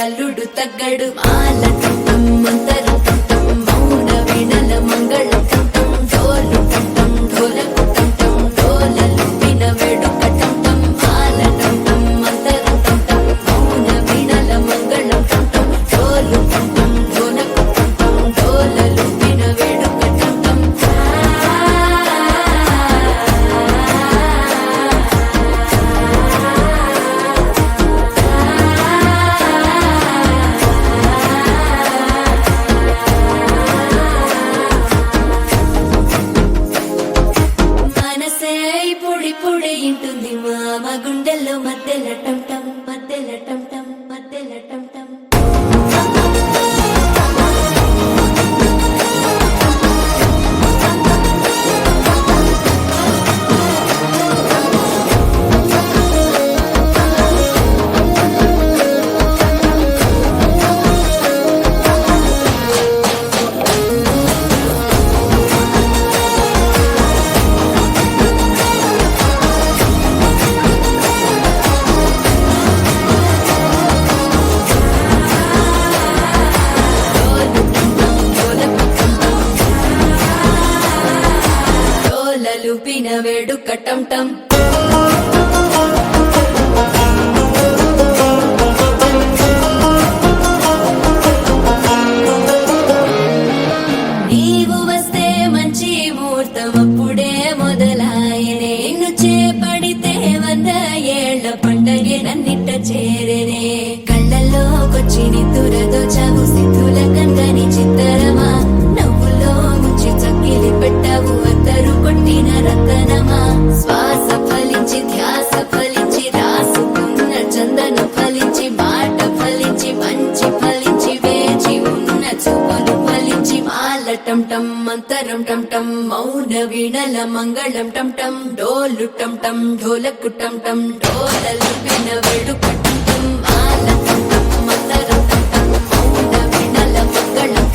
అల్లుడు తగ్గడు మాల టం మంతర టం మౌన వీణల మంగళ టం డోలు టం ఢోలకు టం డోలలు విన వేడుక టం మాల టం మంతర టం మౌన వీణల మంగళ టం డోలు టం ఢోలకు టం డోలలు విన వేడుక టం పొడి ఇంటుంది మామ గుండెల్లో మధ్యల టం టం మధ్యల టం టం మధ్యల టం టం లూపిన వేడుక టం టం నీవు వస్తే మంచి ముహూర్తం అప్పుడే మొదలాయనే నిన్ను చేపడితే 100 ఏళ్ల పండగే నన్నిట్ట చేరేనే కళ్ళల్లోకొచ్చి నిద్దురదోచావు సిద్ధుల కందని చిత్తరమా నవ్వులో ముంచి చక్కిలి పెట్టావు అద్దరు కొట్టిన రతనమా శ్వాస ఫలించి ధ్యాస ఫలించి రాసుకున్న చందన ఫలించి మాట ఫలించి మంచి ఫలించి వేచి ఉన్న చూపులు ఫలించి మాల టం టం మంతరం టం టం మౌన వీణల మంగళం టం టం డోలు టం టం ఢోలకు టం టం డోలలు విన వేడుక టం టం మాల టం టం మంతరం టం టం మౌన వీణల మంగళం